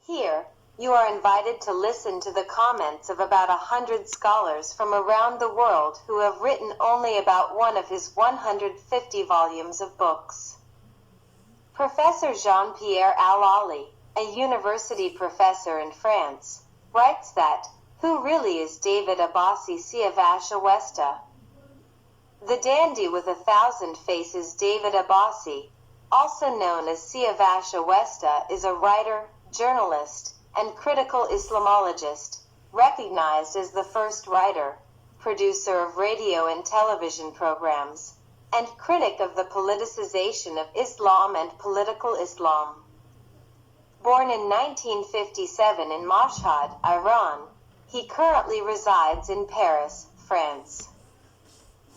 Here, you are invited to listen to the comments of about 100 scholars from around the world who have written only about one of his 150 volumes of books. Professor Jean-Pierre Al-Ali, a university professor in France, writes that, "Who really is David Abbasi Siyavash Awesta?" The dandy with 1,000 faces David Abbasi, also known as Siyavash Awesta, is a writer, journalist, and critical Islamologist, recognized as the first writer, producer of radio and television programs, and critic of the politicization of Islam and political Islam. Born in 1957 in Mashhad, Iran, he currently resides in Paris, France.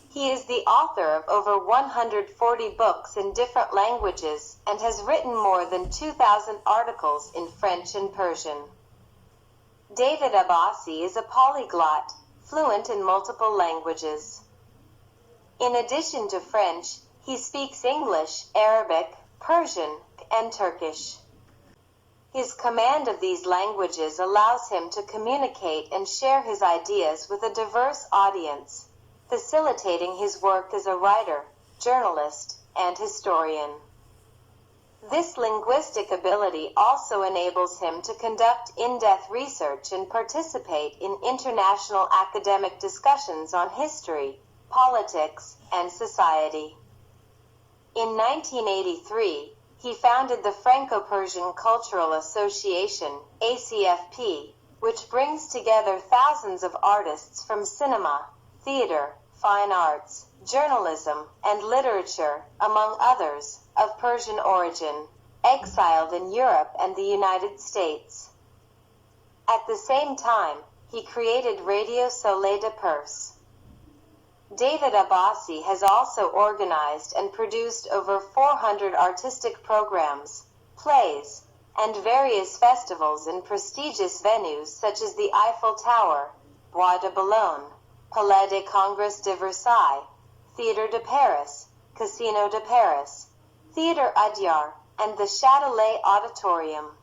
He is the author of over 140 books in different languages and has written more than 2,000 articles in French and Persian. David Abbasi is a polyglot, fluent in multiple languages. In addition to French, he speaks English, Arabic, Persian, and Turkish. His command of these languages allows him to communicate and share his ideas with a diverse audience, facilitating his work as a writer, journalist, and historian. This linguistic ability also enables him to conduct in-depth research and participate in international academic discussions on history, politics, and society. In 1983, he founded the Franco-Persian Cultural Association, ACFP, which brings together thousands of artists from cinema, theater, fine arts, journalism, and literature, among others, of Persian origin, exiled in Europe and the United States. At the same time, he created Radio Soleil de Perse. David Abbasi has also organized and produced over 400 artistic programs, plays, and various festivals in prestigious venues such as the Eiffel Tower, Bois de Boulogne, Palais des Congrès de Versailles, Théâtre de Paris, Casino de Paris, Theatre Adyar, and the Châtelet Auditorium.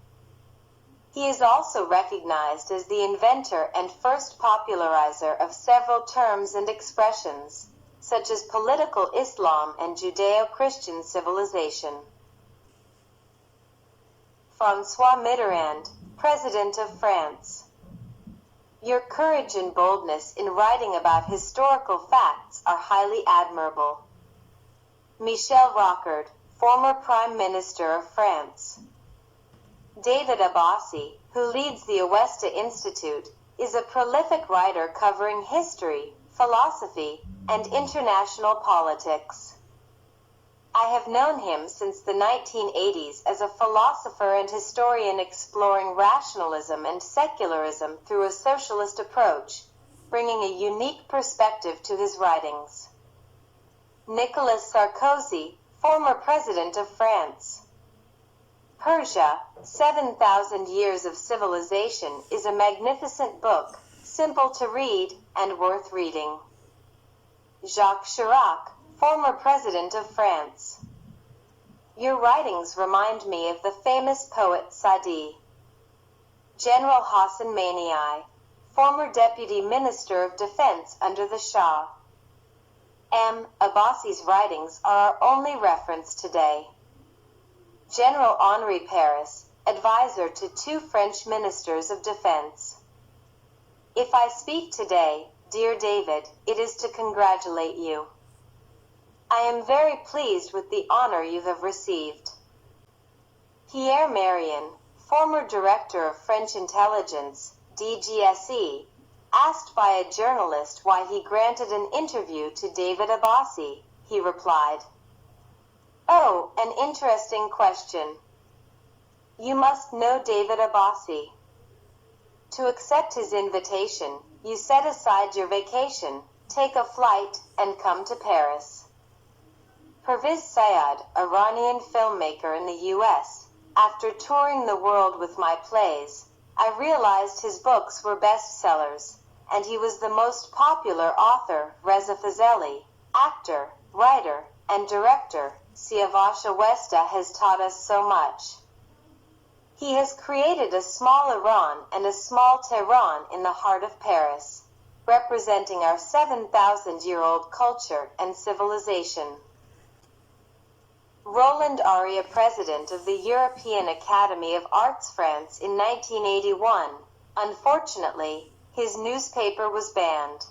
He is also recognized as the inventor and first popularizer of several terms and expressions, such as political Islam and Judeo-Christian civilization. François Mitterrand, President of France. Your courage and boldness in writing about historical facts are highly admirable. Michel Rocard, former Prime Minister of France. David Abbasi, who leads the Awesta Institute, is a prolific writer covering history, philosophy, and international politics. I have known him since the 1980s as a philosopher and historian exploring rationalism and secularism through a socialist approach, bringing a unique perspective to his writings. Nicolas Sarkozy, former President of France. Persia, 7,000 Years of Civilization is a magnificent book, simple to read, and worth reading. Jacques Chirac, former President of France. Your writings remind me of the famous poet Sadi. General Hassan Maniai, former Deputy Minister of Defense under the Shah. M. Abbasi's writings are our only reference today. General Henri Paris, advisor to 2 French ministers of defense. If I speak today, dear David, it is to congratulate you. I am very pleased with the honor you have received. Pierre Marion, former director of French intelligence, DGSE, asked by a journalist why he granted an interview to David Abbasi, he replied, "Oh, an interesting question. You must know David Abbasi. To accept his invitation, you set aside your vacation, take a flight, and come to Paris." Pervez Sayed, Iranian filmmaker in the U.S., after touring the world with my plays, I realized his books were bestsellers, and he was the most popular author. Reza Fazeli, actor, writer, and director, Siyavash Awesta has taught us so much. He has created a small Iran and a small Tehran in the heart of Paris, representing our 7,000-year-old culture and civilization. Roland Aria, president of the European Academy of Arts France in 1981. Unfortunately, his newspaper was banned.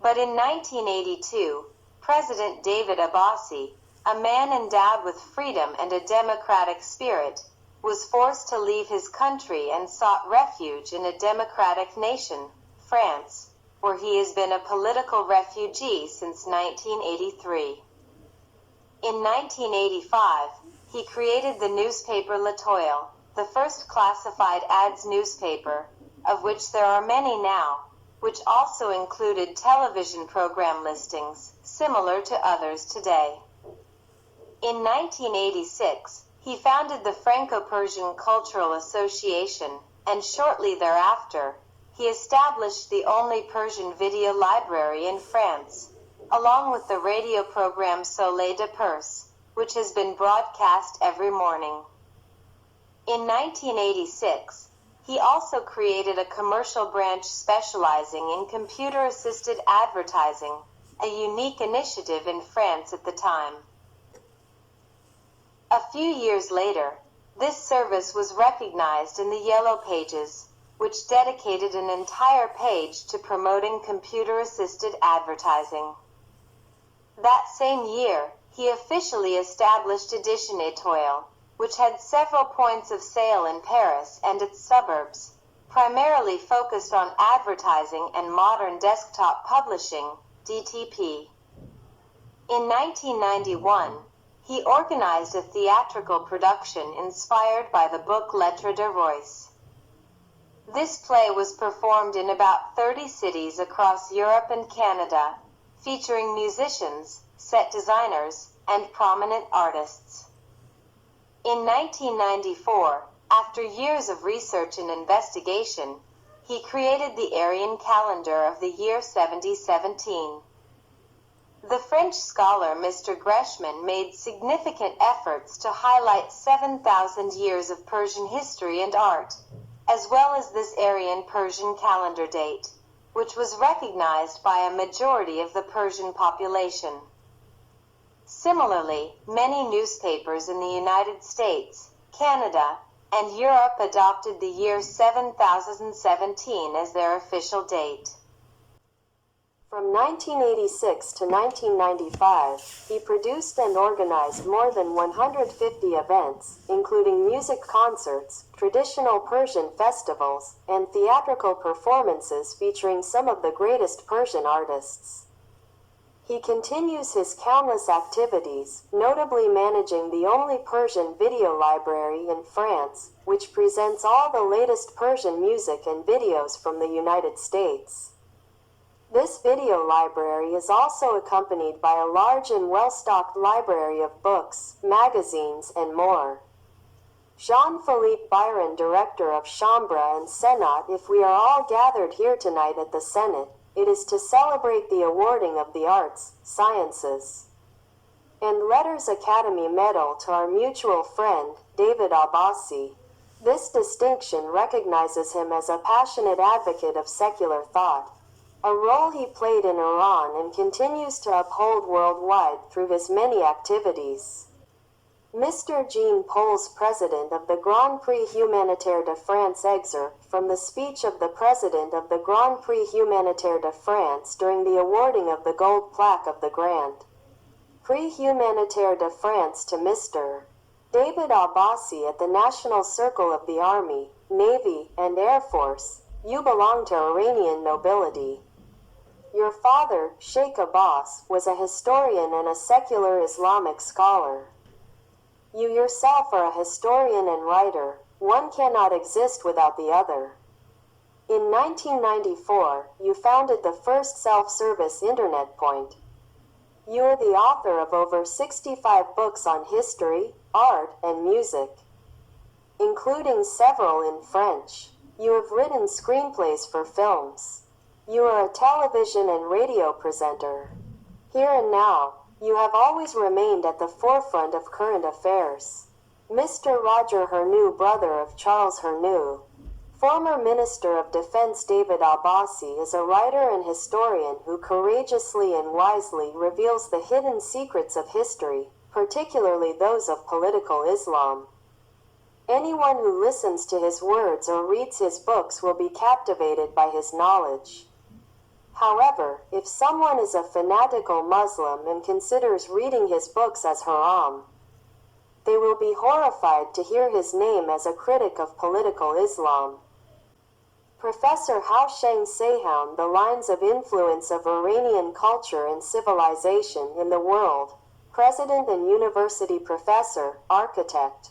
But in 1982, President David Abbasi, a man endowed with freedom and a democratic spirit, was forced to leave his country and sought refuge in a democratic nation, France, where he has been a political refugee since 1983. In 1985, he created the newspaper L'Etoile, the first classified ads newspaper, of which there are many now, which also included television program listings, similar to others today. In 1986, he founded the Franco-Persian Cultural Association, and shortly thereafter, he established the only Persian video library in France, along with the radio program Soleil de Perse, which has been broadcast every morning. In 1986, he also created a commercial branch specializing in computer-assisted advertising, a unique initiative in France at the time. A few years later, this service was recognized in the Yellow Pages, which dedicated an entire page to promoting computer-assisted advertising. That same year, he officially established Edition Étoile, which had several points of sale in Paris and its suburbs, primarily focused on advertising and modern desktop publishing, DTP. In 1991, he organized a theatrical production inspired by the book Lettres de Royce. This play was performed in about 30 cities across Europe and Canada, featuring musicians, set designers, and prominent artists. In 1994, after years of research and investigation, he created the Aryan calendar of the year 7017. The French scholar Mr. Greshman made significant efforts to highlight 7,000 years of Persian history and art, as well as this Aryan Persian calendar date, which was recognized by a majority of the Persian population. Similarly, many newspapers in the United States, Canada, and Europe adopted the year 7017 as their official date. From 1986 to 1995, he produced and organized more than 150 events, including music concerts, traditional Persian festivals, and theatrical performances featuring some of the greatest Persian artists. He continues his countless activities, notably managing the only Persian video library in France, which presents all the latest Persian music and videos from the United States. This video library is also accompanied by a large and well-stocked library of books, magazines, and more. Jean-Philippe Byron, director of Chambre and Senat. If we are all gathered here tonight at the Senate, it is to celebrate the awarding of the Arts, Sciences, and Letters Academy Medal to our mutual friend, David Abbasi. This distinction recognizes him as a passionate advocate of secular thought, a role he played in Iran and continues to uphold worldwide through his many activities. Mr. Jean Paul's president of the Grand Prix Humanitaire de France. Excerpt from the speech of the president of the Grand Prix Humanitaire de France during the awarding of the gold plaque of the Grand Prix Humanitaire de France to Mr. David Abbasi at the National Circle of the Army, Navy, and Air Force. You belong to Iranian nobility. Your father, Sheikh Abbas, was a historian and a secular Islamic scholar. You yourself are a historian and writer. One cannot exist without the other. In 1994, you founded the first self-service internet point. You are the author of over 65 books on history, art, and music, including several in French. You have written screenplays for films. You are a television and radio presenter. Here and now, you have always remained at the forefront of current affairs. Mr. Roger Hernew, brother of Charles Hernew. Former Minister of Defense David Abbasi is a writer and historian who courageously and wisely reveals the hidden secrets of history, particularly those of political Islam. Anyone who listens to his words or reads his books will be captivated by his knowledge. However, if someone is a fanatical Muslim and considers reading his books as haram, they will be horrified to hear his name as a critic of political Islam. Professor Houshang Seyhoun, The Lines of Influence of Iranian Culture and Civilization in the World, President and University Professor, Architect,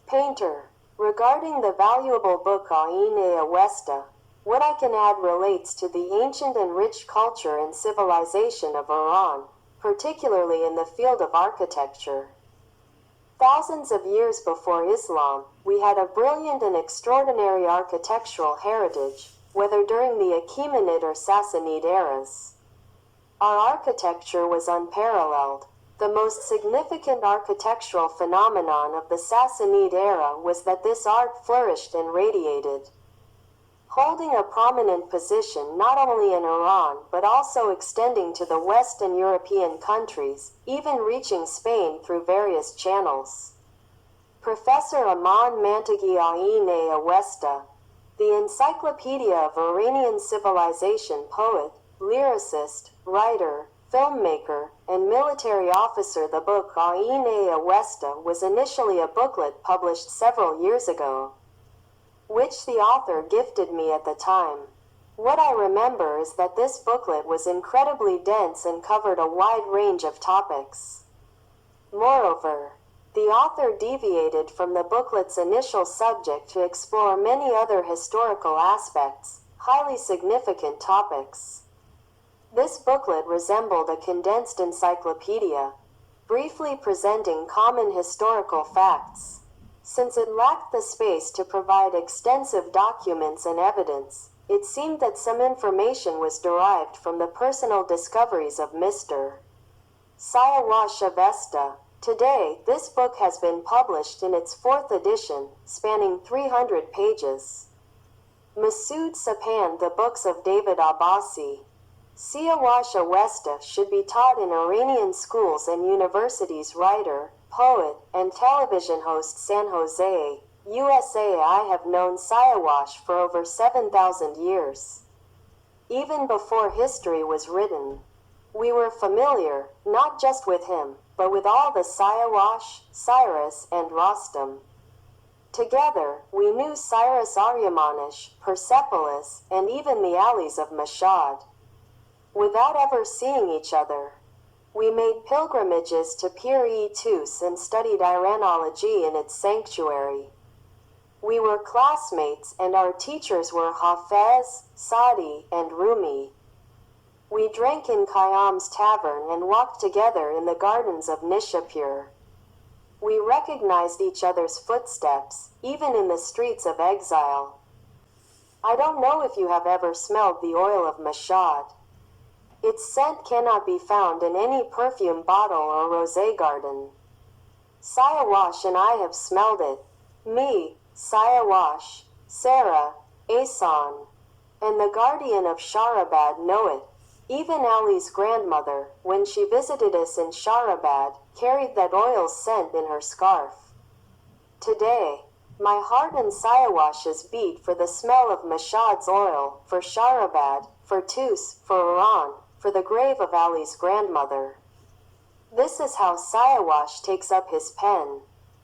Painter. Regarding the valuable book Siyavash Awesta, what I can add relates to the ancient and rich culture and civilization of Iran, particularly in the field of architecture. Thousands of years before Islam, we had a brilliant and extraordinary architectural heritage, whether during the Achaemenid or Sassanid eras. Our architecture was unparalleled. The most significant architectural phenomenon of the Sassanid era was that this art flourished and radiated, holding a prominent position not only in Iran but also extending to the Western European countries, even reaching Spain through various channels. Professor Aman Mantaghi Siyavash Awesta, the Encyclopedia of Iranian Civilization poet, lyricist, writer, filmmaker, and military officer. The book Siyavash Awesta was initially a booklet published several years ago, which the author gifted me at the time. What I remember is that this booklet was incredibly dense and covered a wide range of topics. Moreover, the author deviated from the booklet's initial subject to explore many other historical aspects, highly significant topics. This booklet resembled a condensed encyclopedia, briefly presenting common historical facts. Since it lacked the space to provide extensive documents and evidence, it seemed that some information was derived from the personal discoveries of Mr. Siyavash Awesta. Today, this book has been published in its 4th edition, spanning 300 pages. Masood Sapan, The Books of David Abbasi. Siyavash Awesta should be taught in Iranian schools and universities. Writer, poet, and television host, San Jose, USA. I have known Siyavash for over 7,000 years. Even before history was written, we were familiar, not just with him, but with all the Siyavash, Cyrus, and Rostam. Together, we knew Cyrus Aryamanish, Persepolis, and even the alleys of Mashhad. Without ever seeing each other, we made pilgrimages to Pir-e-Tus and studied Iranology in its sanctuary. We were classmates and our teachers were Hafez, Sadi, and Rumi. We drank in Khayyam's tavern and walked together in the gardens of Nishapur. We recognized each other's footsteps, even in the streets of exile. I don't know if you have ever smelled the oil of Mashhad. Its scent cannot be found in any perfume bottle or rosé garden. Siyavash and I have smelled it. Me, Siyavash, Sarah, Ahsan, and the guardian of Shahrabad know it. Even Ali's grandmother, when she visited us in Shahrabad, carried that oil scent in her scarf. Today, my heart and Siyavash's beat for the smell of Mashhad's oil, for Shahrabad, for Tus, for Iran, for the grave of Ali's grandmother. This is how Siyavash takes up his pen,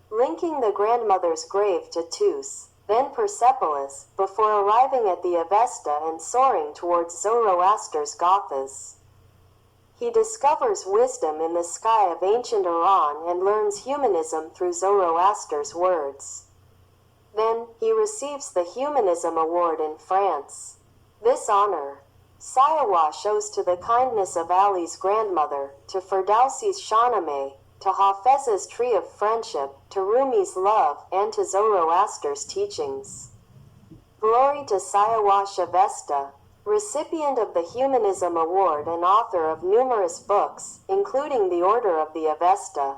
linking the grandmother's grave to Tus, then Persepolis, before arriving at the Avesta and soaring towards Zoroaster's Gathas. He discovers wisdom in the sky of ancient Iran and learns humanism through Zoroaster's words. Then, he receives the Humanism Award in France. This honor, Siyavash owes to the kindness of Ali's grandmother, to Ferdowsi's Shahnameh, to Hafez's Tree of Friendship, to Rumi's love, and to Zoroaster's teachings. Glory to Siyavash Awesta, recipient of the Humanism Award and author of numerous books, including The Order of the Avesta.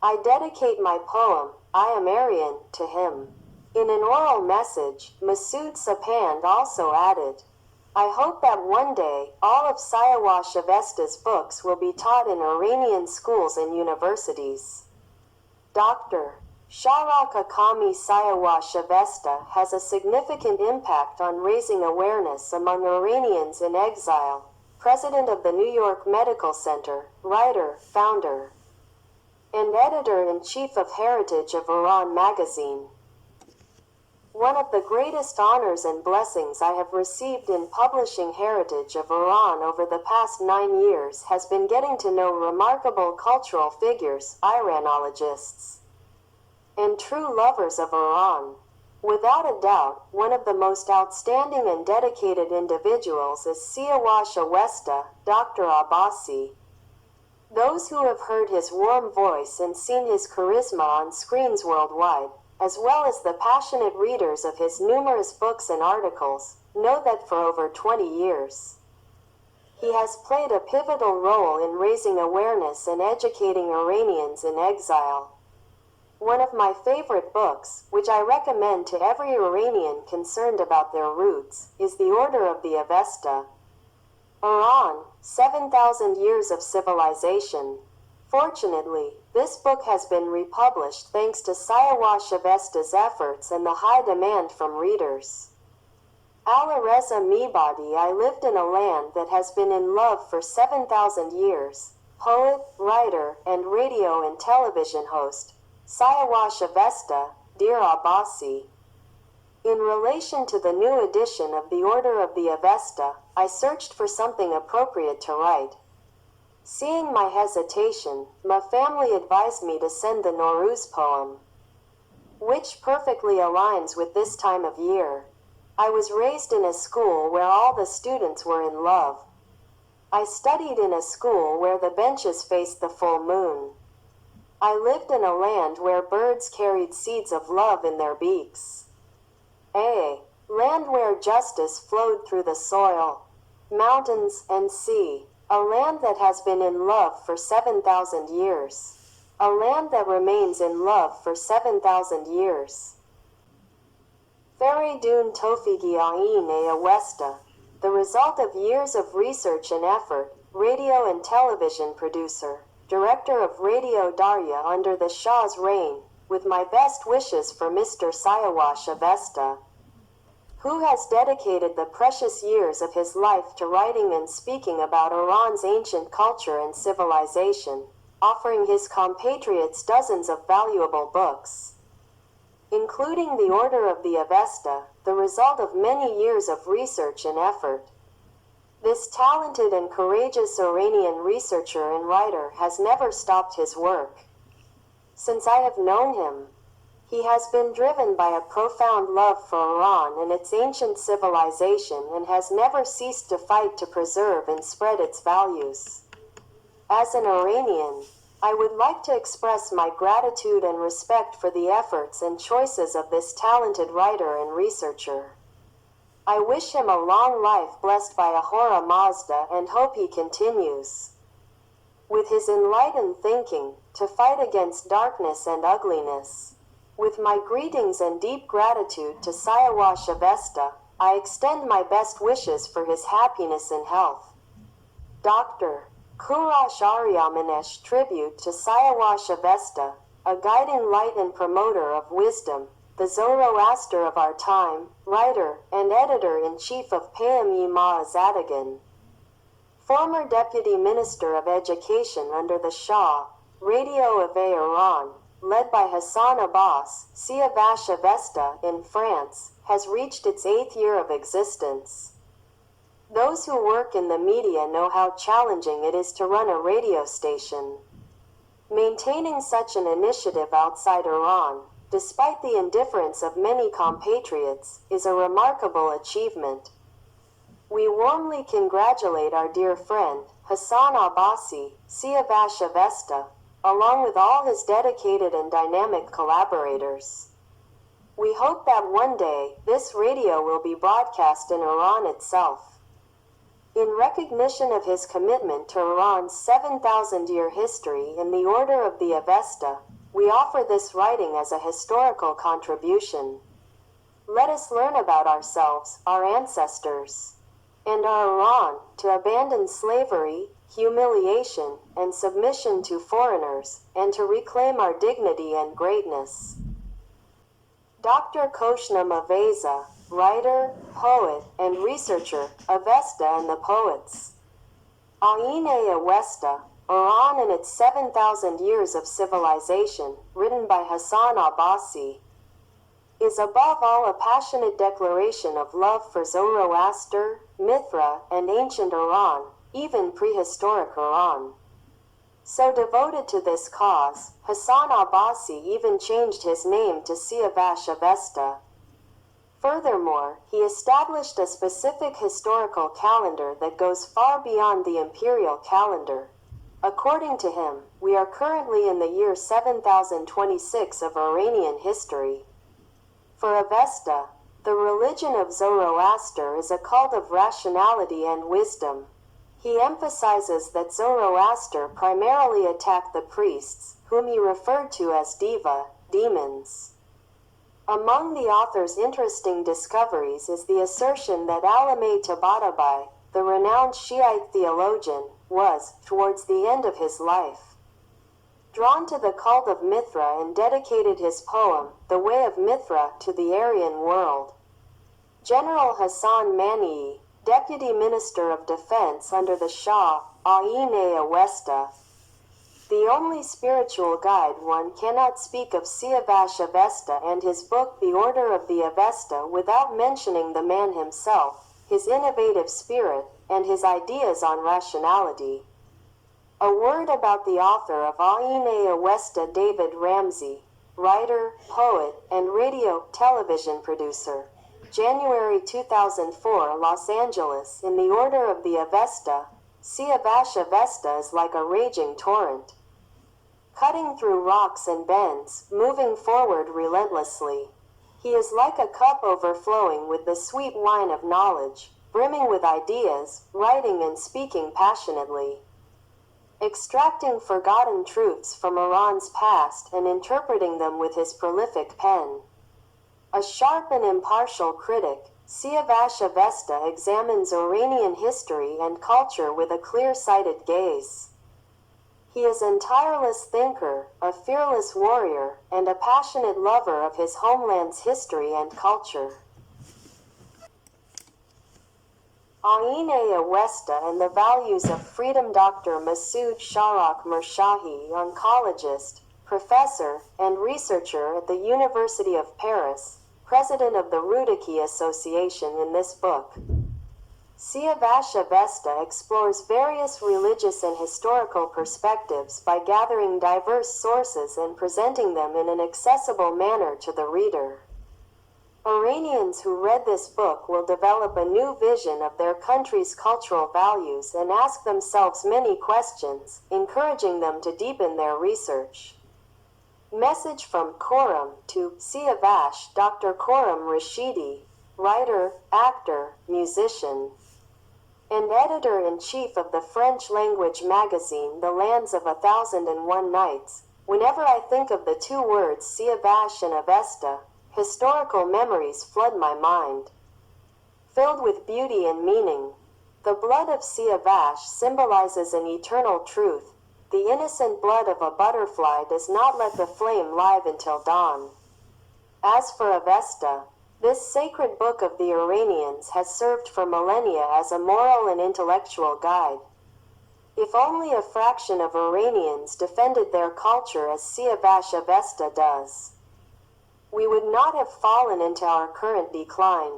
I dedicate my poem, I Am Aryan, to him. In an oral message, Masood Sapand also added, I hope that one day, all of Siyavash Awesta's books will be taught in Iranian schools and universities. Dr. Sharaka Kami Siyavash Awesta has a significant impact on raising awareness among Iranians in exile, president of the New York Medical Center, writer, founder, and editor-in-chief of Heritage of Iran magazine. One of the greatest honors and blessings I have received in publishing Heritage of Iran over the past 9 years has been getting to know remarkable cultural figures, Iranologists, and true lovers of Iran. Without a doubt, one of the most outstanding and dedicated individuals is Siyavash Awesta, Dr. Abbasi. Those who have heard his warm voice and seen his charisma on screens worldwide, as well as the passionate readers of his numerous books and articles, know that for over 20 years, he has played a pivotal role in raising awareness and educating Iranians in exile. One of my favorite books, which I recommend to every Iranian concerned about their roots, is The Order of the Avesta. Iran, 7,000 Years of Civilization. Fortunately, this book has been republished thanks to Siyavash Awesta's efforts and the high demand from readers. Alireza Mibadi. I lived in a land that has been in love for 7,000 years. Poet, writer, and radio and television host, Siyavash Awesta, Dear Abbasi. In relation to the new edition of The Order of the Avesta, I searched for something appropriate to write. Seeing my hesitation, my family advised me to send the Nowruz poem, which perfectly aligns with this time of year. I was raised in a school where all the students were in love. I studied in a school where the benches faced the full moon. I lived in a land where birds carried seeds of love in their beaks. A land where justice flowed through the soil, mountains, and sea. A land that has been in love for 7,000 years. A land that remains in love for 7,000 years. Feridun Tofigi Aine Awesta, the result of years of research and effort, radio and television producer, director of Radio Darya under the Shah's reign, with my best wishes for Mr. Siyavash Awesta, who has dedicated the precious years of his life to writing and speaking about Iran's ancient culture and civilization, offering his compatriots dozens of valuable books, including The Order of the Avesta, the result of many years of research and effort. This talented and courageous Iranian researcher and writer has never stopped his work. Since I have known him, he has been driven by a profound love for Iran and its ancient civilization and has never ceased to fight to preserve and spread its values. As an Iranian, I would like to express my gratitude and respect for the efforts and choices of this talented writer and researcher. I wish him a long life blessed by Ahura Mazda and hope he continues, with his enlightened thinking, to fight against darkness and ugliness. With my greetings and deep gratitude to Siyavash Awesta, I extend my best wishes for his happiness and health. Dr. Kurash Aryamanesh. Tribute to Siyavash Awesta, a guiding light and promoter of wisdom, the Zoroaster of our time, writer and editor-in-chief of Payam-e Ma'azadagan, former Deputy Minister of Education under the Shah, Radio of Iran, led by Hassan Abbas. Siyavash Awesta, in France, has reached its 8th year of existence. Those who work in the media know how challenging it is to run a radio station. Maintaining such an initiative outside Iran, despite the indifference of many compatriots, is a remarkable achievement. We warmly congratulate our dear friend, Hassan Abbasi, Siyavash Awesta, along with all his dedicated and dynamic collaborators. We hope that one day, this radio will be broadcast in Iran itself. In recognition of his commitment to Iran's 7,000-year history in the Order of the Avesta, we offer this writing as a historical contribution. Let us learn about ourselves, our ancestors, and our Iran, to abandon slavery, humiliation, and submission to foreigners, and to reclaim our dignity and greatness. Dr. Koshnam Aveza, writer, poet, and researcher, Avesta and the Poets. Ayine Awesta, Iran and its 7,000 Years of Civilization, written by Hassan Abbasi, is above all a passionate declaration of love for Zoroaster, Mithra, and ancient Iran, even prehistoric Iran. So devoted to this cause, Hassan Abbasi even changed his name to Siyavash Awesta. Furthermore, he established a specific historical calendar that goes far beyond the imperial calendar. According to him, we are currently in the year 7026 of Iranian history. For Avesta, the religion of Zoroaster is a cult of rationality and wisdom. He emphasizes that Zoroaster primarily attacked the priests, whom he referred to as deva, demons. Among the author's interesting discoveries is the assertion that Alameh Tabatabai, the renowned Shiite theologian, was, towards the end of his life, drawn to the cult of Mithra and dedicated his poem, The Way of Mithra, to the Aryan world. General Hassan Mani, Deputy Minister of Defense under the Shah, Ayine Awesta, the only spiritual guide. One cannot speak of Siyavash Awesta and his book The Order of the Avesta without mentioning the man himself, his innovative spirit, and his ideas on rationality. A word about the author of Ayine Awesta. David Ramsey, writer, poet, and radio-television producer. January 2004, Los Angeles. In the Order of the Avesta, Siyavash Awesta is like a raging torrent, cutting through rocks and bends, moving forward relentlessly. He is like a cup overflowing with the sweet wine of knowledge, brimming with ideas, writing and speaking passionately, extracting forgotten truths from Iran's past and interpreting them with his prolific pen. A sharp and impartial critic, Siyavash Awesta examines Iranian history and culture with a clear-sighted gaze. He is an tireless thinker, a fearless warrior, and a passionate lover of his homeland's history and culture. Ayine Awesta and the Values of Freedom. Dr. Masoud Sharak Mershahi, oncologist, professor, and researcher at the University of Paris, president of the Rudaki Association. In this book, Siyavash Awesta explores various religious and historical perspectives by gathering diverse sources and presenting them in an accessible manner to the reader. Iranians who read this book will develop a new vision of their country's cultural values and ask themselves many questions, encouraging them to deepen their research. Message from Khorram to Siyavash. Dr. Khorram Rashidi, writer, actor, musician, and editor-in-chief of the French-language magazine The Lands of 1001 Nights. Whenever I think of the two words Siyavash and Awesta, historical memories flood my mind, filled with beauty and meaning. The blood of Siyavash symbolizes an eternal truth. The innocent blood of a butterfly does not let the flame live until dawn. As for Awesta, this sacred book of the Iranians has served for millennia as a moral and intellectual guide. If only a fraction of Iranians defended their culture as Siyavash Awesta does, we would not have fallen into our current decline.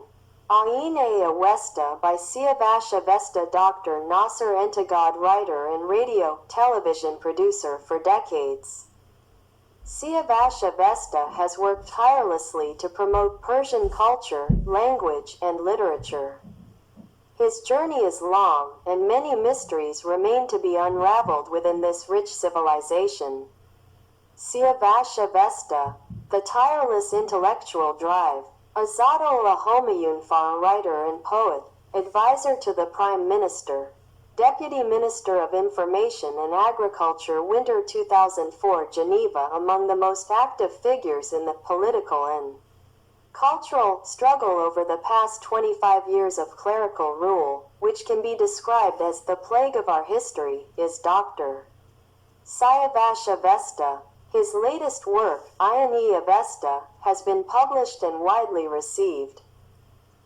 Ayine Awesta by Siyavash Awesta. Dr. Nasser Entagad, writer and radio-television producer for decades. Siyavash Awesta has worked tirelessly to promote Persian culture, language, and literature. His journey is long, and many mysteries remain to be unraveled within this rich civilization. Siyavash Awesta, the tireless intellectual drive. Azadullah Homayunfar, writer and poet, Advisor to the Prime Minister, Deputy Minister of Information and Agriculture Winter 2004 Geneva. Among the most active figures in the political and cultural struggle over the past 25 years of clerical rule, which can be described as the plague of our history, is Dr. Siyavash Awesta. His latest work, Iranienne Awesta, has been published and widely received.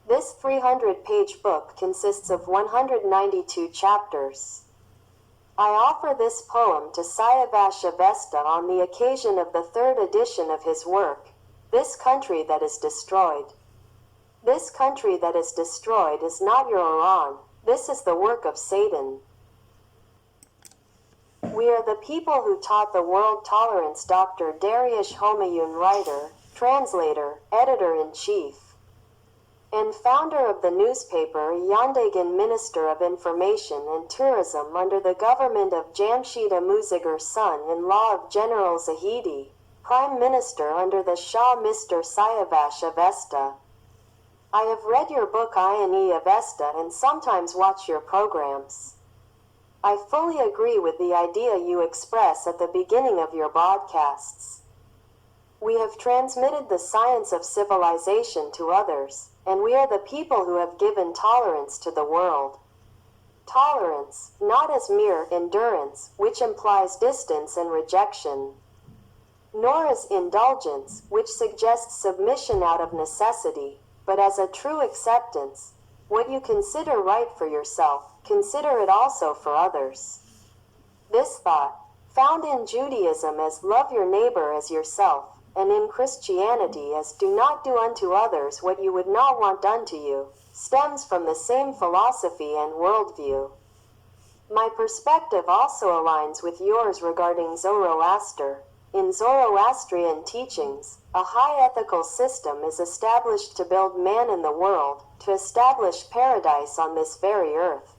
This 300-page book consists of 192 chapters. I offer this poem to Siyavash Awesta on the occasion of the third edition of his work, This Country That Is Destroyed. This country that is destroyed is not your Iran, this is the work of Satan. We are the people who taught the world tolerance. Dr. Dariush Homayun, writer, translator, editor-in-chief, and founder of the newspaper Yandagan, Minister of Information and Tourism under the government of Jamshid Amuzigar, son-in-law of General Zahidi, Prime Minister under the Shah, Mr. Siyavash Awesta. I have read your book Iranienne Awesta and sometimes watch your programs. I fully agree with the idea you express at the beginning of your broadcasts. We have transmitted the science of civilization to others, and we are the people who have given tolerance to the world. Tolerance, not as mere endurance, which implies distance and rejection, nor as indulgence, which suggests submission out of necessity, but as a true acceptance. What you consider right for yourself, consider it also for others. This thought, found in Judaism as love your neighbor as yourself, and in Christianity as do not do unto others what you would not want done to you, stems from the same philosophy and worldview. My perspective also aligns with yours regarding Zoroaster. In Zoroastrian teachings, a high ethical system is established to build man in the world, to establish paradise on this very earth.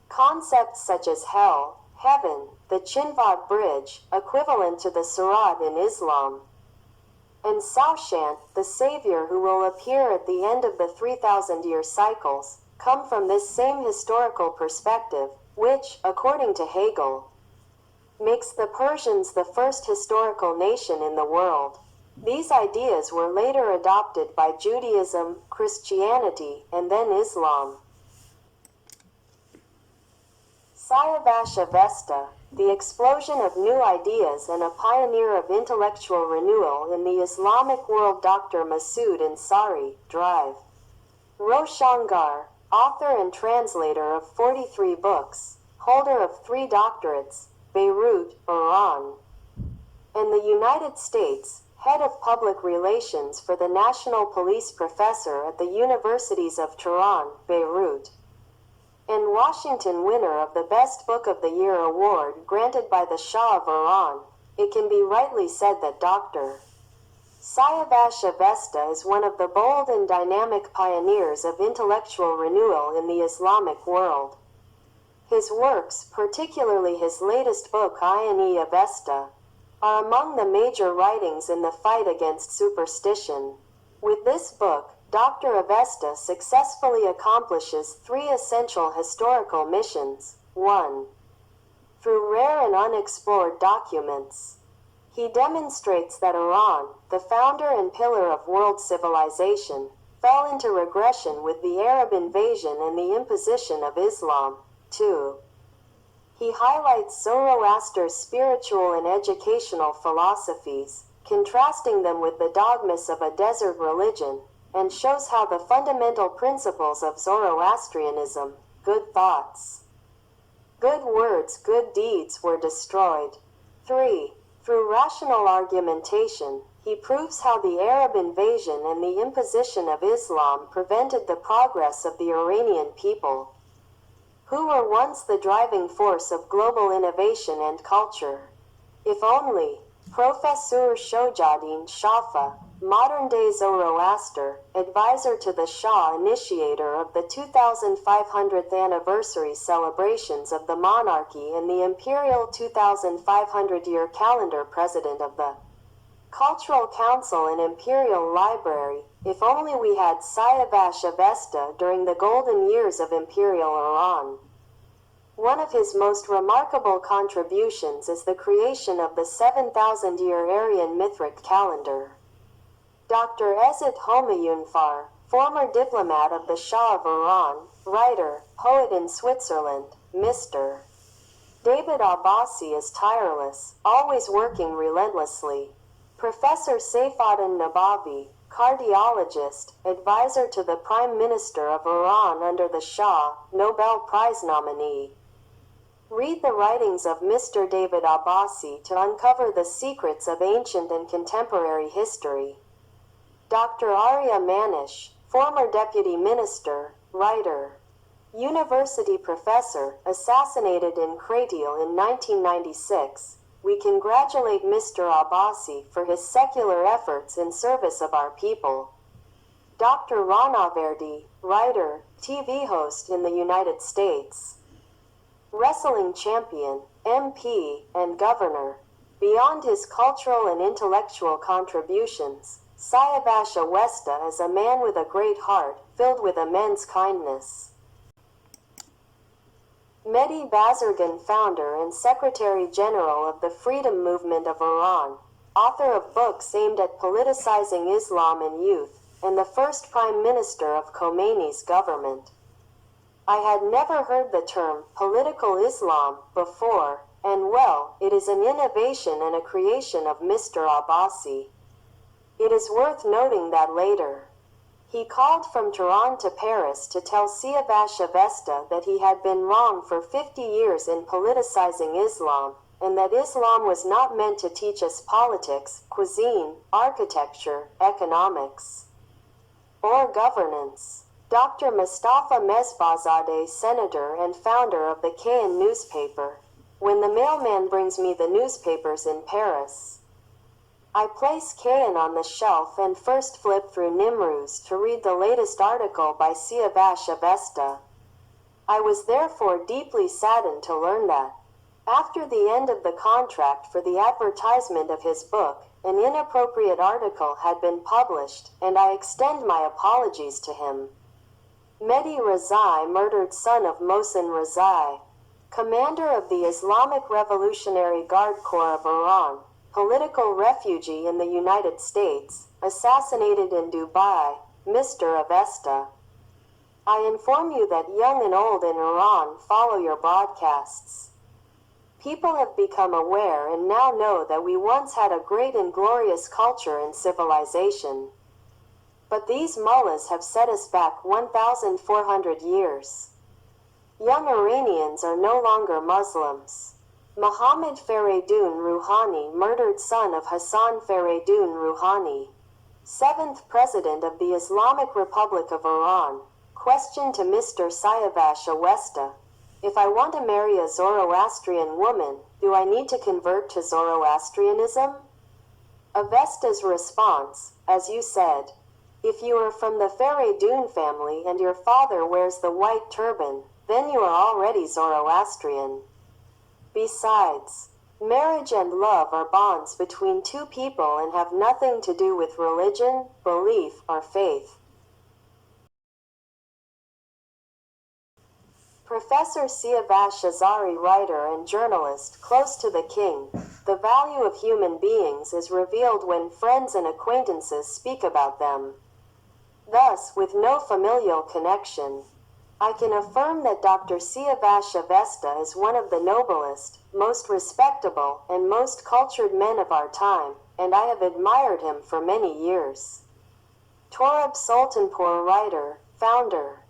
Concepts such as hell, heaven, the Chinvad Bridge, equivalent to the Surat in Islam, and Saushant, the Savior who will appear at the end of the 3,000-year cycles, come from this same historical perspective, which, according to Hegel, makes the Persians the first historical nation in the world. These ideas were later adopted by Judaism, Christianity, and then Islam. Siyavash Awesta, the explosion of new ideas and a pioneer of intellectual renewal in the Islamic world. Dr. Masoud Ansari, Drive. Roshangar, author and translator of 43 books, holder of 3 doctorates, Beirut, Iran, and the United States, head of public relations for the National Police, professor at the Universities of Tehran, Beirut, and Washington, winner of the Best Book of the Year award granted by the Shah of Iran. It can be rightly said that Dr. Siyavash Awesta is one of the bold and dynamic pioneers of intellectual renewal in the Islamic world. His works, particularly his latest book Iranienne Awesta, are among the major writings in the fight against superstition. With this book, Dr. Awesta successfully accomplishes 3 essential historical missions. 1. Through rare and unexplored documents, he demonstrates that Iran, the founder and pillar of world civilization, fell into regression with the Arab invasion and the imposition of Islam. 2. He highlights Zoroaster's spiritual and educational philosophies, contrasting them with the dogmas of a desert religion, and shows how the fundamental principles of Zoroastrianism, good thoughts, good words, good deeds, were destroyed. 3. Through rational argumentation, he proves how the Arab invasion and the imposition of Islam prevented the progress of the Iranian people, who were once the driving force of global innovation and culture. If only. Professor Shojaddin Shafa, modern-day Zoroaster, advisor to the Shah, initiator of the 2500th anniversary celebrations of the monarchy and the imperial 2500-year calendar, president of the Cultural Council and Imperial Library. If only we had Siyavash Awesta during the golden years of Imperial Iran. One of his most remarkable contributions is the creation of the 7,000-year Aryan Mithric calendar. Dr. Ezet Homayunfar, former diplomat of the Shah of Iran, writer, poet in Switzerland, Mr. David Abbasi is tireless, always working relentlessly. Professor Saifuddin Nabavi, cardiologist, advisor to the Prime Minister of Iran under the Shah, Nobel Prize nominee. Read the writings of Mr. David Abbasi to uncover the secrets of ancient and contemporary history. Dr. Arya Manish, former deputy minister, writer, university professor, assassinated in Kratil in 1996. We congratulate Mr. Abbasi for his secular efforts in service of our people. Dr. Rana Verdi, writer, TV host in the United States, wrestling champion, MP, and governor. Beyond his cultural and intellectual contributions, Siyavash Awesta is a man with a great heart, filled with immense kindness. Mehdi Bazargan, founder and Secretary General of the Freedom Movement of Iran, author of books aimed at politicizing Islam in youth, and the first Prime Minister of Khomeini's government. I had never heard the term political Islam before, and well, it is an innovation and a creation of Mr. Abbasi. It is worth noting that later, he called from Tehran to Paris to tell Siyavash Awesta that he had been wrong for 50 years in politicizing Islam, and that Islam was not meant to teach us politics, cuisine, architecture, economics, or governance. Dr. Mustafa Mesbahzadeh, senator and founder of the Kayan newspaper. When the mailman brings me the newspapers in Paris, I place Kayan on the shelf and first flip through Nimruz to read the latest article by Siyavash Awesta. I was therefore deeply saddened to learn that, after the end of the contract for the advertisement of his book, an inappropriate article had been published, and I extend my apologies to him. Mehdi Rezai, murdered son of Mohsen Rezai, commander of the Islamic Revolutionary Guard Corps of Iran, political refugee in the United States, assassinated in Dubai, Mr. Awesta. I inform you that young and old in Iran follow your broadcasts. People have become aware and now know that we once had a great and glorious culture and civilization. But these mullahs have set us back 1,400 years. Young Iranians are no longer Muslims. Mohammad Faridun Rouhani, murdered son of Hassan Faridun Rouhani, 7th President of the Islamic Republic of Iran, question to Mr. Siyavash Awesta: if I want to marry a Zoroastrian woman, do I need to convert to Zoroastrianism? Awesta's response: as you said, if you are from the Faridun family and your father wears the white turban, then you are already Zoroastrian. Besides, marriage and love are bonds between two people and have nothing to do with religion, belief, or faith. Professor Siyavash Azari, writer and journalist close to the king, the value of human beings is revealed when friends and acquaintances speak about them. Thus, with no familial connection, I can affirm that Dr. Siyavash Awesta is one of the noblest, most respectable, and most cultured men of our time, and I have admired him for many years. Torab Sultanpour, writer, founder,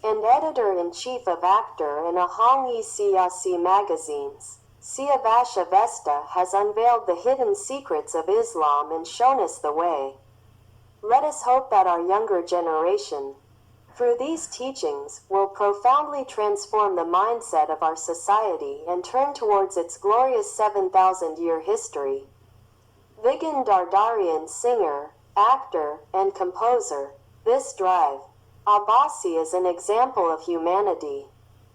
and editor-in-chief of Actor and Ahang-e Siyasi magazines, Siyavash Awesta has unveiled the hidden secrets of Islam and shown us the way. Let us hope that our younger generation, through these teachings, will profoundly transform the mindset of our society and turn towards its glorious 7,000-year history. Vigan Dardarian, singer, actor, and composer. This drive. Abbasi is an example of humanity.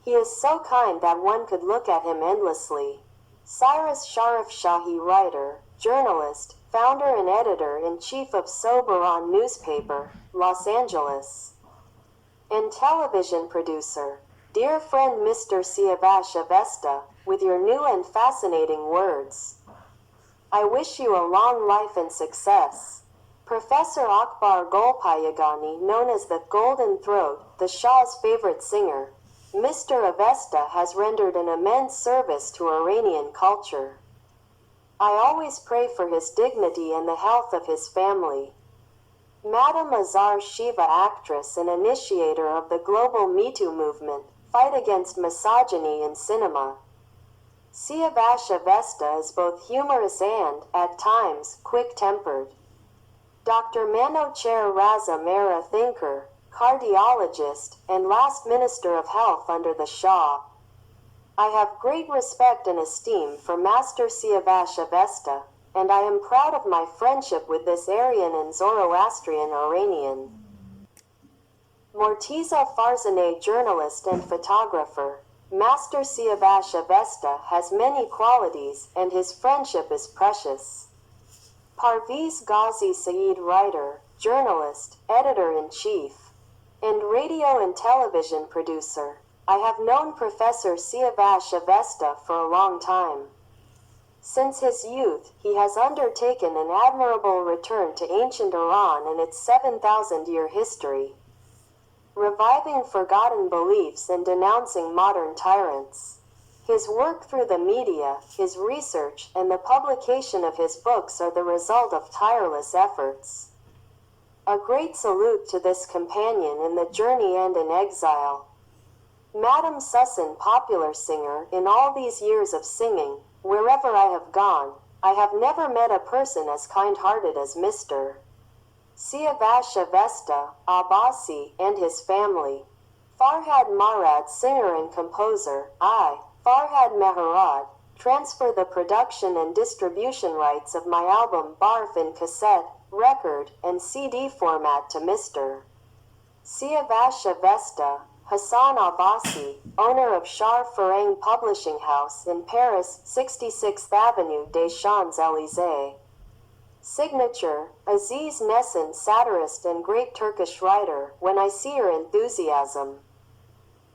He is so kind that one could look at him endlessly. Cyrus Sharif Shahi, writer, journalist, founder and editor-in-chief of Soberon newspaper, Los Angeles, and television producer. Dear friend Mr. Siyavash Awesta, with your new and fascinating words, I wish you a long life and success. Professor Akbar Golpayagani, known as the Golden Throat, the Shah's favorite singer, Mr. Awesta has rendered an immense service to Iranian culture. I always pray for his dignity and the health of his family. Madam Azhar Shiva, actress and initiator of the global Me Too movement, fight against misogyny in cinema. Siyavash Awesta is both humorous and, at times, quick-tempered. Dr. Manocher Raza Mehra, thinker, cardiologist, and last Minister of Health under the Shah. I have great respect and esteem for Master Siyavash Awesta, and I am proud of my friendship with this Aryan and Zoroastrian Iranian. Morteza Farzaneh, journalist and photographer. Master Siyavash Awesta has many qualities, and his friendship is precious. Parviz Ghazi Saeed, writer, journalist, editor-in-chief, and radio and television producer. I have known Professor Siyavash Awesta for a long time. Since his youth, he has undertaken an admirable return to ancient Iran and its 7,000-year history, reviving forgotten beliefs and denouncing modern tyrants. His work through the media, his research, and the publication of his books are the result of tireless efforts. A great salute to this companion in the journey and in exile. Madam Susan, popular singer, in all these years of singing, wherever I have gone, I have never met a person as kind-hearted as Mr. Siyavash Awesta, Abbasi, and his family. Farhad Marad, singer and composer. I, Farhad Maharad, transfer the production and distribution rights of my album Barf in cassette, record, and CD format to Mr. Siyavash Awesta, Hassan Abbasi, owner of Shar Farang Publishing House in Paris, 66th Avenue des Champs-Élysées. Signature, Aziz Nesin, satirist and great Turkish writer. When I see your enthusiasm,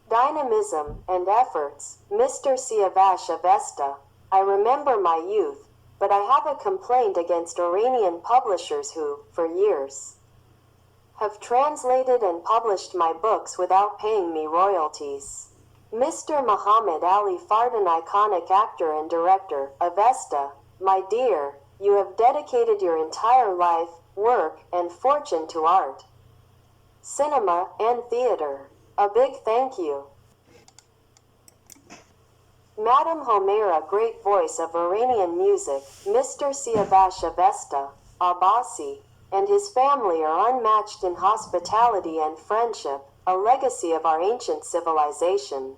dynamism, and efforts, Mr. Siyavash Awesta, I remember my youth, but I have a complaint against Iranian publishers who, for years, have translated and published my books without paying me royalties. Mr. Muhammad Ali Fardan, iconic actor and director. Awesta, my dear, you have dedicated your entire life, work, and fortune to art, cinema, and theater. A big thank you. Madam Homaira, great voice of Iranian music. Mr. Siyavash Awesta, Abbasi, and his family are unmatched in hospitality and friendship, a legacy of our ancient civilization.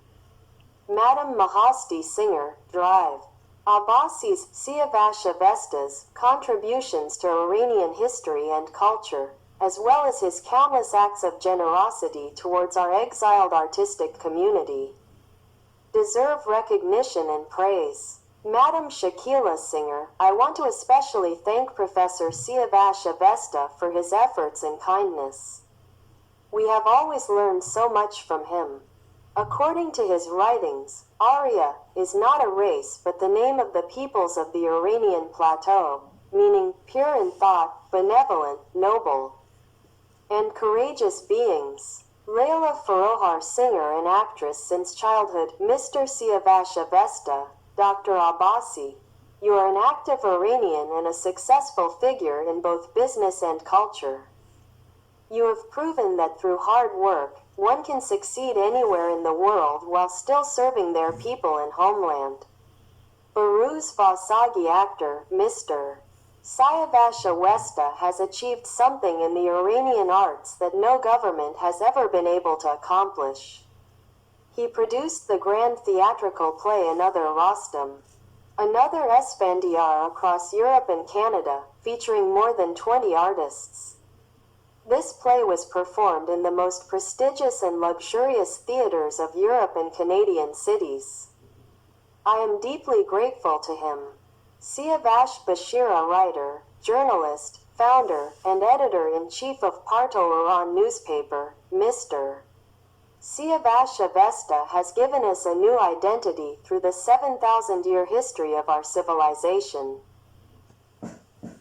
Madam Mahasti, singer, drive. Abbasi's, Siyavash Awesta's, contributions to Iranian history and culture, as well as his countless acts of generosity towards our exiled artistic community, deserve recognition and praise. Madam Shakila, singer, I want to especially thank Professor Siyavash Awesta for his efforts and kindness. We have always learned so much from him. According to his writings, Arya is not a race but the name of the peoples of the Iranian plateau, meaning pure in thought, benevolent, noble, and courageous beings. Layla Farohar, singer and actress since childhood. Mr. Siyavash Awesta, Dr. Abbasi, you are an active Iranian and a successful figure in both business and culture. You have proven that through hard work, one can succeed anywhere in the world while still serving their people and homeland. Baruz Vasagi, actor. Mr. Siyavash Awesta has achieved something in the Iranian arts that no government has ever been able to accomplish. He produced the grand theatrical play Another Rostam, Another Esfandiar across Europe and Canada, featuring more than 20 artists. This play was performed in the most prestigious and luxurious theaters of Europe and Canadian cities. I am deeply grateful to him. Siyavash Bashira, writer, journalist, founder, and editor-in-chief of Parto Iran newspaper, Mr. Siyavash Awesta has given us a new identity through the 7,000-year history of our civilization.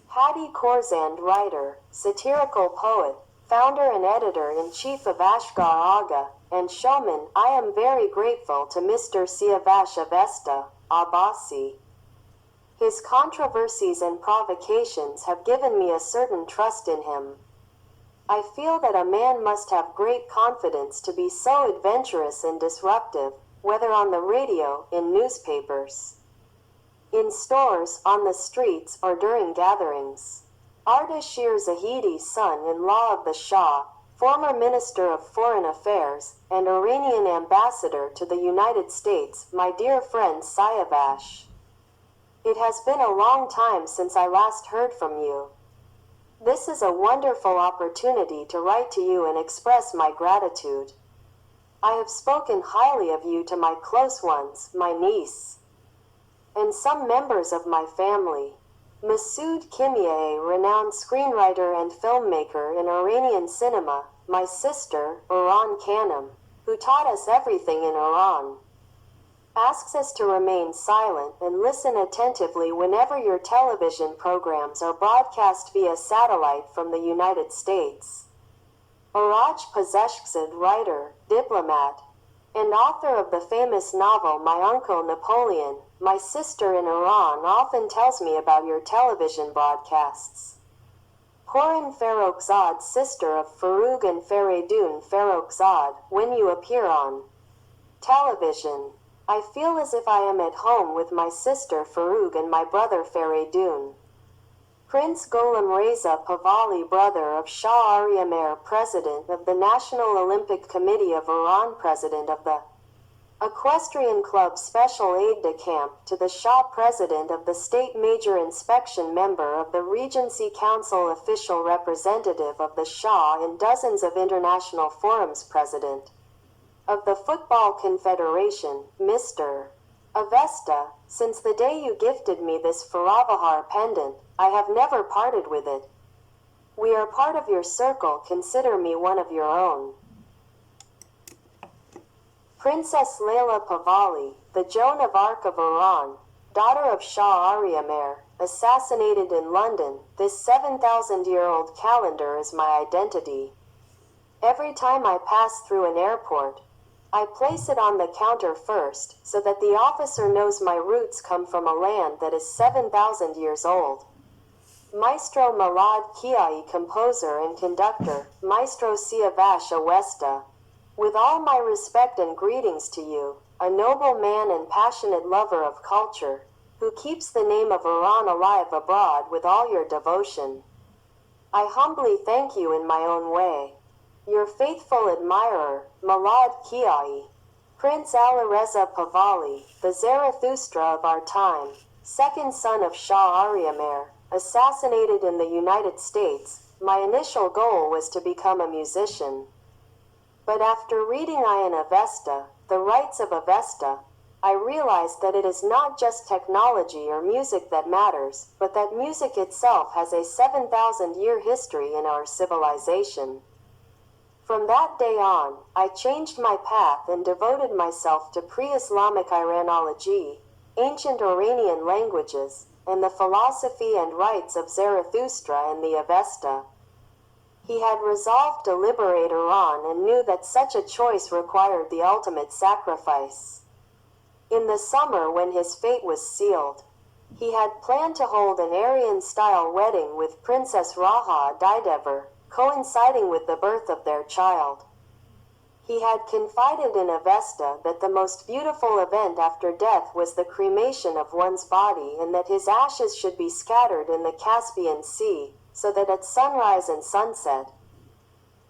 Hadi Khorsand, writer, satirical poet, founder and editor-in-chief of Ashgar Aga, and showman, I am very grateful to Mr. Siyavash Awesta, Abbasi. His controversies and provocations have given me a certain trust in him. I feel that a man must have great confidence to be so adventurous and disruptive, whether on the radio, in newspapers, in stores, on the streets, or during gatherings. Ardashir Zahidi, son-in-law of the Shah, former Minister of Foreign Affairs, and Iranian ambassador to the United States, my dear friend Siyavash. It has been a long time since I last heard from you. This is a wonderful opportunity to write to you and express my gratitude. I have spoken highly of you to my close ones, my niece, and some members of my family. Masoud Kimiae, renowned screenwriter and filmmaker in Iranian cinema, my sister, Iran Khanum, who taught us everything in Iran, asks us to remain silent and listen attentively whenever your television programs are broadcast via satellite from the United States. Araj Pazeshkzad, writer, diplomat, and author of the famous novel My Uncle Napoleon, my sister in Iran often tells me about your television broadcasts. Porin Farrokhzad, sister of Farooq and Faridun Farrokhzad, when you appear on television, I feel as if I am at home with my sister Farooq and my brother Faridun. Prince Gholam Reza Pahlavi, brother of Shah Ariamer, president of the National Olympic Committee of Iran, president of the Equestrian Club, special aide-de-camp to the Shah, president of the State Major Inspection, member of the Regency Council, official representative of the Shah in dozens of international forums, president of the Football Confederation, Mr. Awesta. Since the day you gifted me this Faravahar pendant, I have never parted with it. We are part of your circle, consider me one of your own. Princess Leila Pahlavi, the Joan of Arc of Iran, daughter of Shah Ariamer, assassinated in London. This 7,000-year-old calendar is my identity. Every time I pass through an airport, I place it on the counter first, so that the officer knows my roots come from a land that is 7,000 years old. Maestro Malad Kiai, composer and conductor, Maestro Siyavash Awesta. With all my respect and greetings to you, a noble man and passionate lover of culture, who keeps the name of Iran alive abroad with all your devotion. I humbly thank you in my own way. Your faithful admirer, Malad Kiai. Prince Alireza Pahlavi, the Zarathustra of our time, second son of Shah Ariamer, assassinated in the United States. My initial goal was to become a musician. But after reading Ian Awesta, The Rights of Awesta, I realized that it is not just technology or music that matters, but that music itself has a 7,000-year history in our civilization. From that day on, I changed my path and devoted myself to pre-Islamic Iranology, ancient Iranian languages, and the philosophy and rights of Zarathustra and the Avesta. He had resolved to liberate Iran and knew that such a choice required the ultimate sacrifice. In the summer, when his fate was sealed, he had planned to hold an Aryan-style wedding with Princess Raha Didever, coinciding with the birth of their child. He had confided in Awesta that the most beautiful event after death was the cremation of one's body, and that his ashes should be scattered in the Caspian Sea, so that at sunrise and sunset,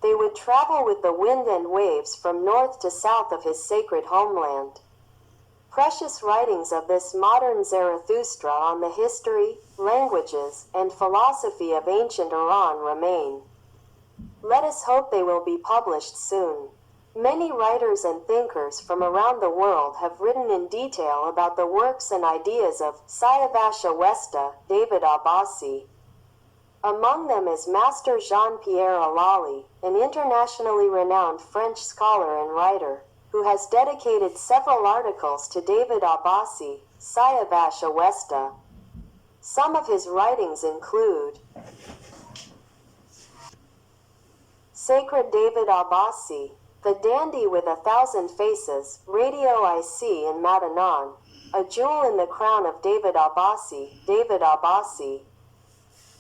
they would travel with the wind and waves from north to south of his sacred homeland. Precious writings of this modern Zarathustra on the history, languages, and philosophy of ancient Iran remain. Let us hope they will be published soon. Many writers and thinkers from around the world have written in detail about the works and ideas of Siyavash Awesta, David Abbasi, Among them is Master Jean-Pierre Allali, an internationally renowned French scholar and writer, who has dedicated several articles to David Abbasi, Siyavash Awesta. Some of his writings include Sacred David Abbasi, The Dandy with 1,000 Faces, Radio IC in Madanon, A Jewel in the Crown of David Abbasi, David Abbasi,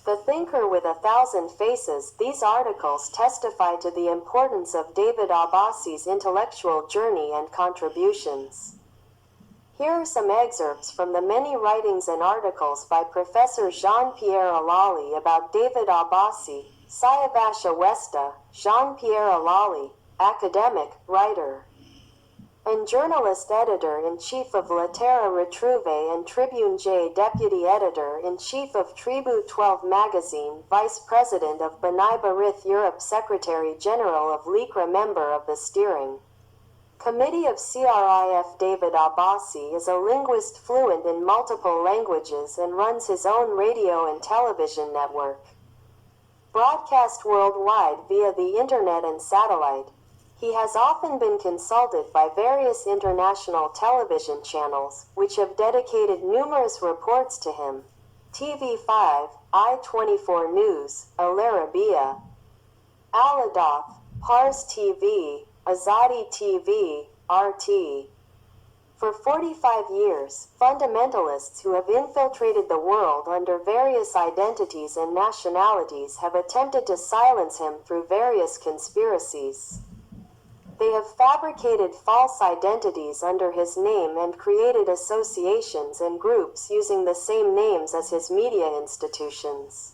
The Thinker with 1,000 Faces. These articles testify to the importance of David Abbasi's intellectual journey and contributions. Here are some excerpts from the many writings and articles by Professor Jean-Pierre Allali about David Abbasi, Siyavash Awesta, Jean-Pierre Allali, academic, writer, and journalist editor-in-chief of La Terre Retrouvée and Tribune J, deputy editor-in-chief of Tribut 12 magazine, vice president of B'nai B'rith Europe, secretary general of l'ICRA, member of the steering committee of CRIF. David Abbasi is a linguist fluent in multiple languages and runs his own radio and television network, broadcast worldwide via the internet and satellite. He has often been consulted by various international television channels, which have dedicated numerous reports to him: TV5, I-24 News, Al Arabiya, Al Adaf, Pars TV, Azadi TV, RT. For 45 years, fundamentalists who have infiltrated the world under various identities and nationalities have attempted to silence him through various conspiracies. They have fabricated false identities under his name and created associations and groups using the same names as his media institutions.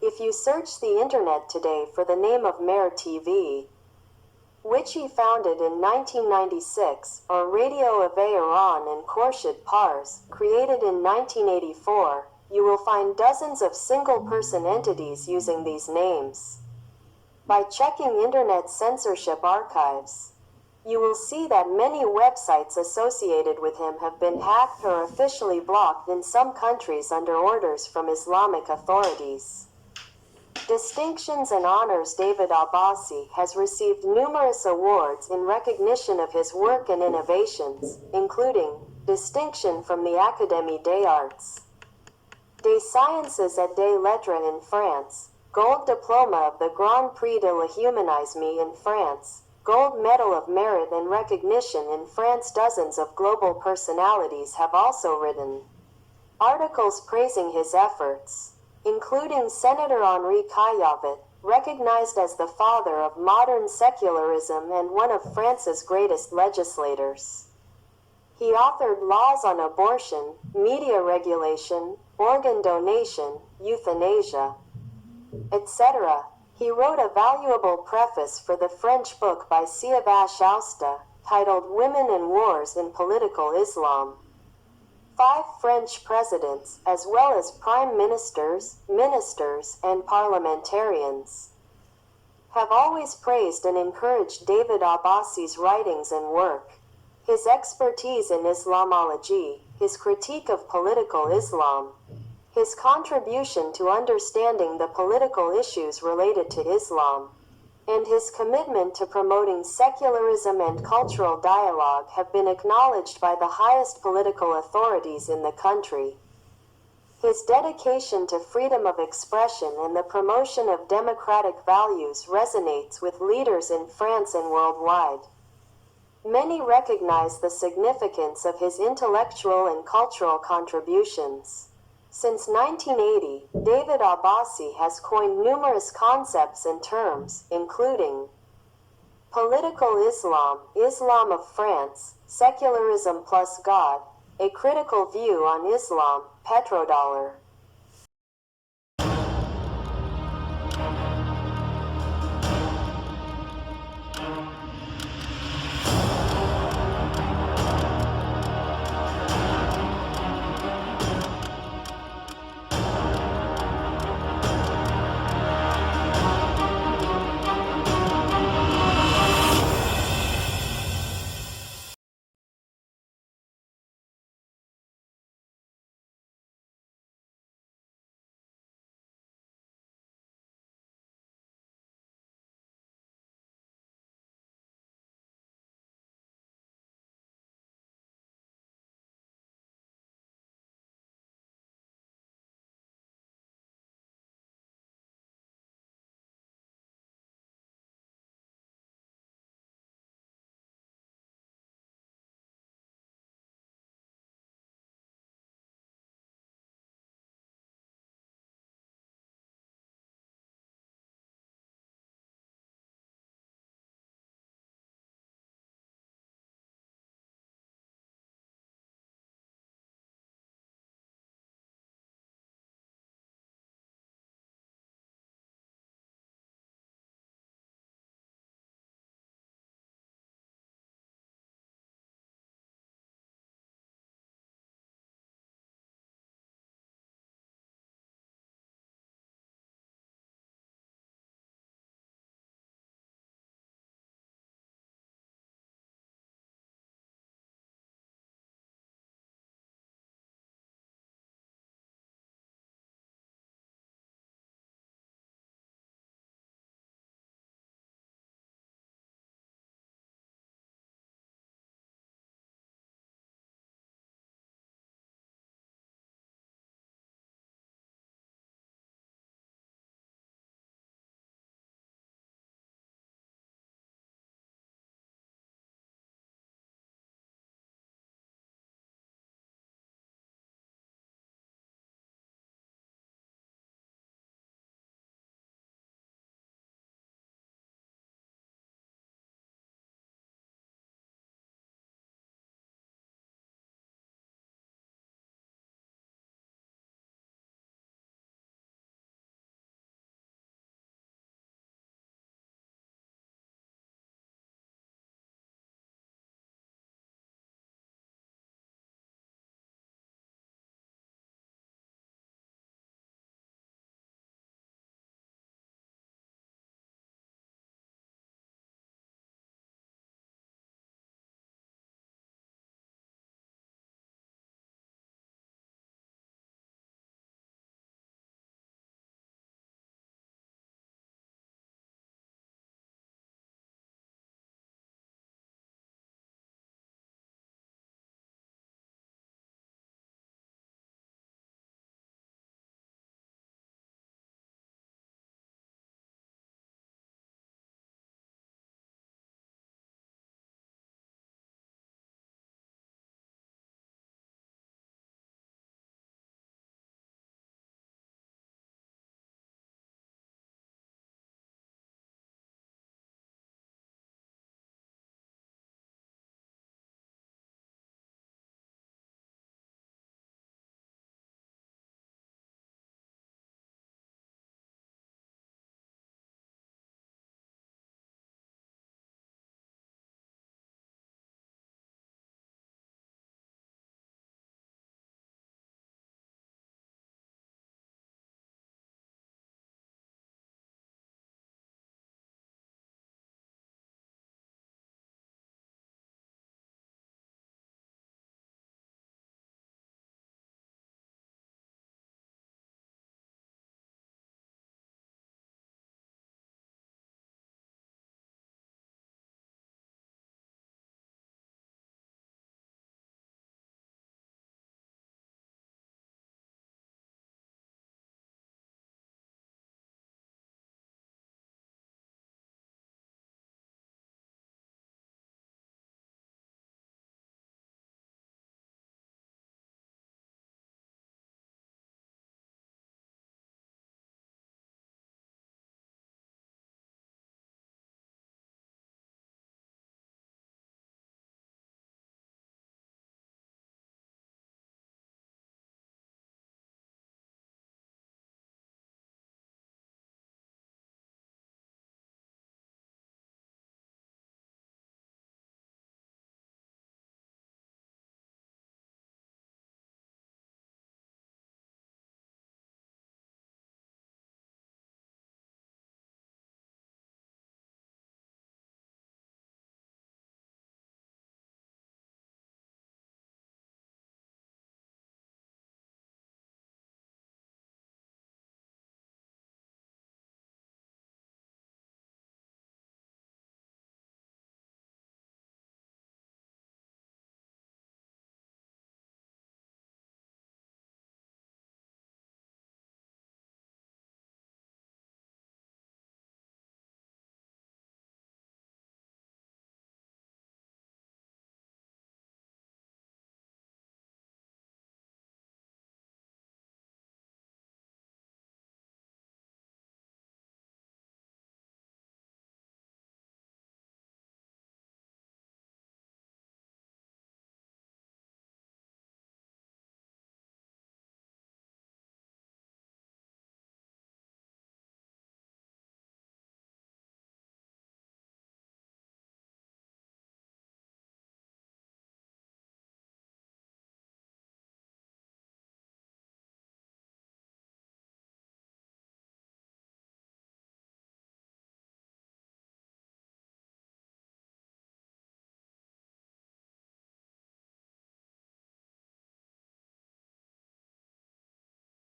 If you search the internet today for the name of Mer TV, which he founded in 1996, or Radio of Iran and Khorshid Pars, created in 1984, you will find dozens of single-person entities using these names. By checking Internet censorship archives, you will see that many websites associated with him have been hacked or officially blocked in some countries under orders from Islamic authorities. Distinctions and honors. David Abbasi has received numerous awards in recognition of his work and innovations, including distinction from the Académie des Arts, des Sciences et des Lettres in France, Gold Diploma of the Grand Prix de la Humanisme in France, Gold Medal of Merit and Recognition in France. Dozens of global personalities have also written articles praising his efforts, including Senator Henri Caillavit, recognized as the father of modern secularism and one of France's greatest legislators. He authored laws on abortion, media regulation, organ donation, euthanasia, etc. He wrote a valuable preface for the French book by Siyavash Awesta, titled Women and Wars in Political Islam. 5 French presidents, as well as prime ministers, ministers, and parliamentarians, have always praised and encouraged David Abbasi's writings and work. His expertise in Islamology, his critique of political Islam, his contribution to understanding the political issues related to Islam, and his commitment to promoting secularism and cultural dialogue have been acknowledged by the highest political authorities in the country. His dedication to freedom of expression and the promotion of democratic values resonates with leaders in France and worldwide. Many recognize the significance of his intellectual and cultural contributions. Since 1980, David Abbasi has coined numerous concepts and terms, including political Islam, Islam of France, secularism plus God, a critical view on Islam, petrodollar,